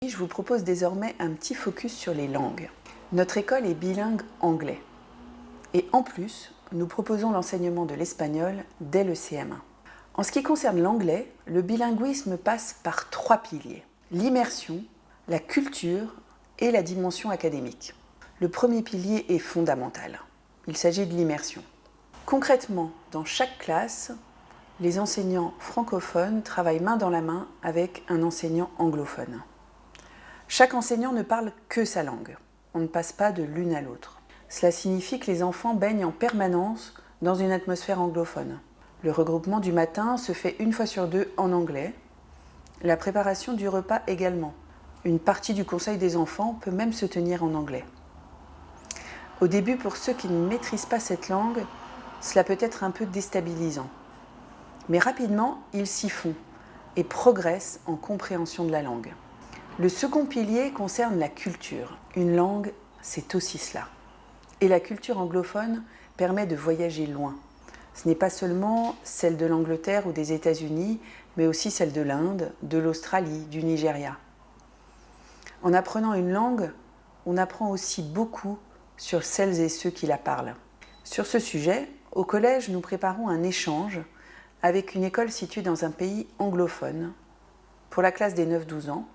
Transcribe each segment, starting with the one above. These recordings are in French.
Je vous propose désormais un petit focus sur les langues. Notre école est bilingue anglais. Et en plus, nous proposons l'enseignement de l'espagnol dès le CM1. En ce qui concerne l'anglais, le bilinguisme passe par 3 piliers. L'immersion, la culture et la dimension académique. Le premier pilier est fondamental. Il s'agit de l'immersion. Concrètement, dans chaque classe, les enseignants francophones travaillent main dans la main avec un enseignant anglophone. Chaque enseignant ne parle que sa langue. On ne passe pas de l'une à l'autre. Cela signifie que les enfants baignent en permanence dans une atmosphère anglophone. Le regroupement du matin se fait 1 fois sur 2 en anglais. La préparation du repas également. Une partie du conseil des enfants peut même se tenir en anglais. Au début, pour ceux qui ne maîtrisent pas cette langue, cela peut être un peu déstabilisant. Mais rapidement, ils s'y font et progressent en compréhension de la langue. Le second pilier concerne la culture. Une langue, c'est aussi cela. Et la culture anglophone permet de voyager loin. Ce n'est pas seulement celle de l'Angleterre ou des États-Unis, mais aussi celle de l'Inde, de l'Australie, du Nigeria. En apprenant une langue, on apprend aussi beaucoup sur celles et ceux qui la parlent. Sur ce sujet, au collège, nous préparons un échange avec une école située dans un pays anglophone pour la classe des 9-12 ans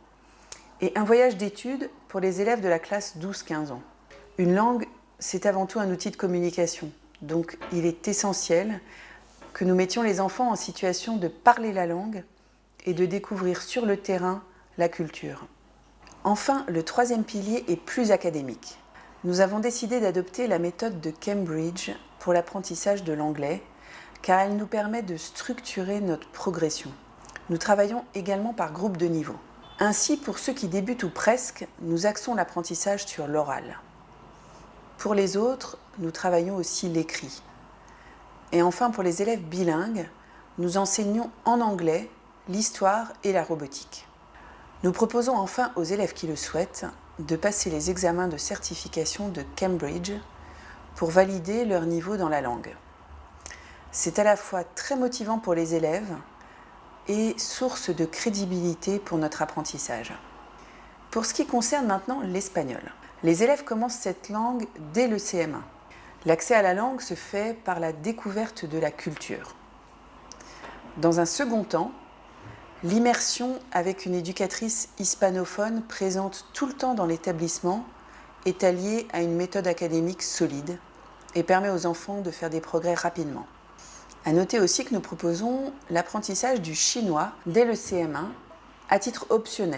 et un voyage d'études pour les élèves de la classe 12-15 ans. Une langue, c'est avant tout un outil de communication, donc il est essentiel que nous mettions les enfants en situation de parler la langue et de découvrir sur le terrain la culture. Enfin, le troisième pilier est plus académique. Nous avons décidé d'adopter la méthode de Cambridge pour l'apprentissage de l'anglais, car elle nous permet de structurer notre progression. Nous travaillons également par groupe de niveau. Ainsi, pour ceux qui débutent ou presque, nous axons l'apprentissage sur l'oral. Pour les autres, nous travaillons aussi l'écrit. Et enfin, pour les élèves bilingues, nous enseignons en anglais l'histoire et la robotique. Nous proposons enfin aux élèves qui le souhaitent de passer les examens de certification de Cambridge pour valider leur niveau dans la langue. C'est à la fois très motivant pour les élèves et source de crédibilité pour notre apprentissage. Pour ce qui concerne maintenant l'espagnol, les élèves commencent cette langue dès le CM1. L'accès à la langue se fait par la découverte de la culture. Dans un second temps, l'immersion avec une éducatrice hispanophone présente tout le temps dans l'établissement est alliée à une méthode académique solide et permet aux enfants de faire des progrès rapidement. À noter aussi que nous proposons l'apprentissage du chinois dès le CM1 à titre optionnel.